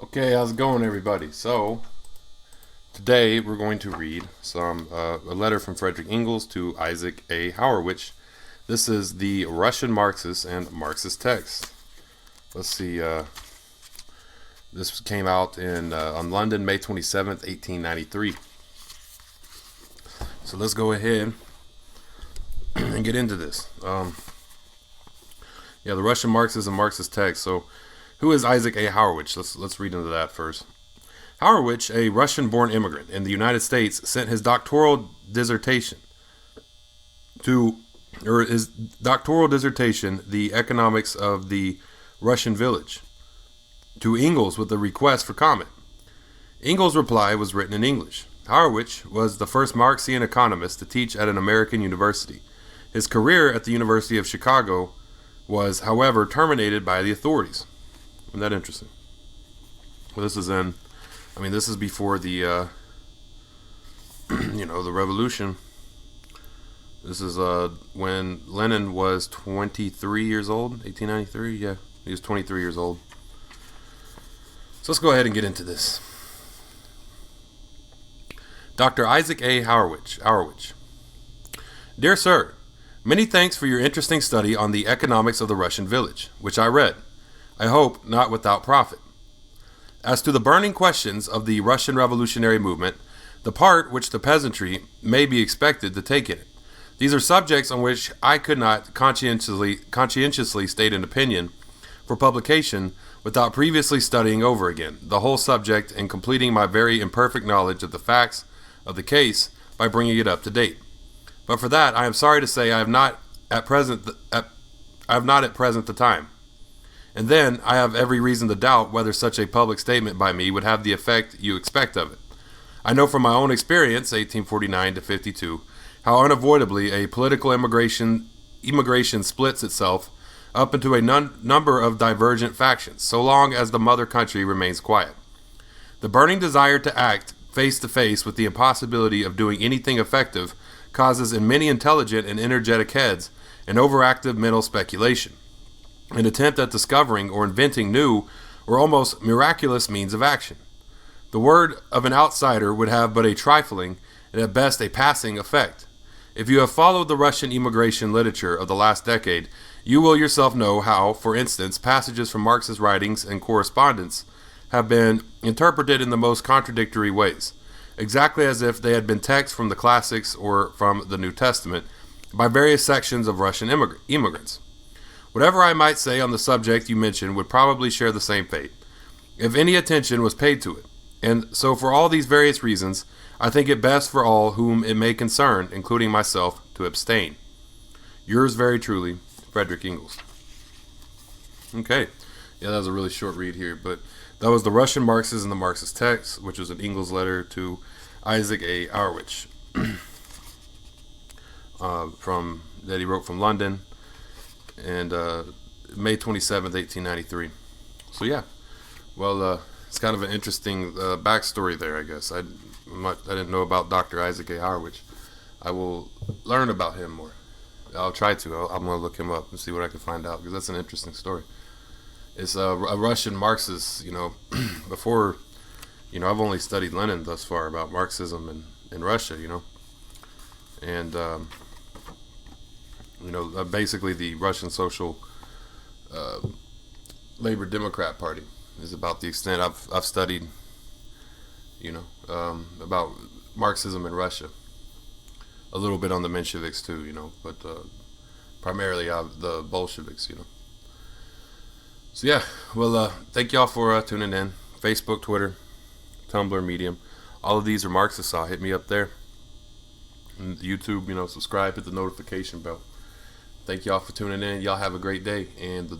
Okay, how's it going, everybody? So today we're going to read a letter from Frederick Engels to Isaac A. Howard. This is the Russian Marxist and Marxist text. Let's see. This came out on London, May 27th, 1893. So let's go ahead and get into this. The Russian Marxist and Marxist text. So, who is Isaac A. Howard? Let's read into that first. Howard, a Russian-born immigrant in the United States, sent his doctoral dissertation, The Economics of the Russian Village, to Engels with a request for comment. Engels' reply was written in English. Howard was the first Marxian economist to teach at an American university. His career at the University of Chicago was, however, terminated by the authorities. Isn't that interesting? Well, this is before the, the revolution. This is when Lenin was 23 years old, 1893. Yeah, he was 23 years old. So let's go ahead and get into this. Dr. Isaac A. Howard. Dear Sir, many thanks for your interesting study on the economics of the Russian village, which I read. I hope not without profit. As to the burning questions of the Russian revolutionary movement, the part which the peasantry may be expected to take in it, these are subjects on which I could not conscientiously state an opinion for publication without previously studying over again the whole subject and completing my very imperfect knowledge of the facts of the case by bringing it up to date. But for that, I am sorry to say I have not at present the time. And then I have every reason to doubt whether such a public statement by me would have the effect you expect of it. I know from my own experience, 1849 to 52, how unavoidably a political immigration splits itself up into a number of divergent factions, so long as the mother country remains quiet. The burning desire to act face to face with the impossibility of doing anything effective causes in many intelligent and energetic heads an overactive mental speculation, an attempt at discovering or inventing new or almost miraculous means of action. The word of an outsider would have but a trifling and at best a passing effect. If you have followed the Russian immigration literature of the last decade, you will yourself know how, for instance, passages from Marxist writings and correspondence have been interpreted in the most contradictory ways, exactly as if they had been texts from the classics or from the New Testament by various sections of Russian immigrants. Whatever I might say on the subject you mentioned would probably share the same fate, if any attention was paid to it. And so for all these various reasons, I think it best for all whom it may concern, including myself, to abstain. Yours very truly, Frederick Engels. Okay. Yeah, that was a really short read here, but that was the Russian Marxist and the Marxist text, which was an Engels letter to Isaac A. Howard, that he wrote from London, and May 27th, 1893. So yeah, well, it's kind of an interesting backstory there, I guess. I didn't know about Dr. Isaac A. Howard. I will learn about him more. I'll try to. I'm going to look him up and see what I can find out, because that's an interesting story. It's a Russian Marxist, before, I've only studied Lenin thus far about Marxism in Russia, and, basically the Russian Social Labor Democrat Party is about the extent I've studied, about Marxism in Russia. A little bit on the Mensheviks too, but primarily the Bolsheviks, So yeah, well, thank y'all for tuning in. Facebook, Twitter, Tumblr, Medium. All of these are Marxists, so hit me up there. And YouTube, subscribe, hit the notification bell. Thank y'all for tuning in. Y'all have a great day, and the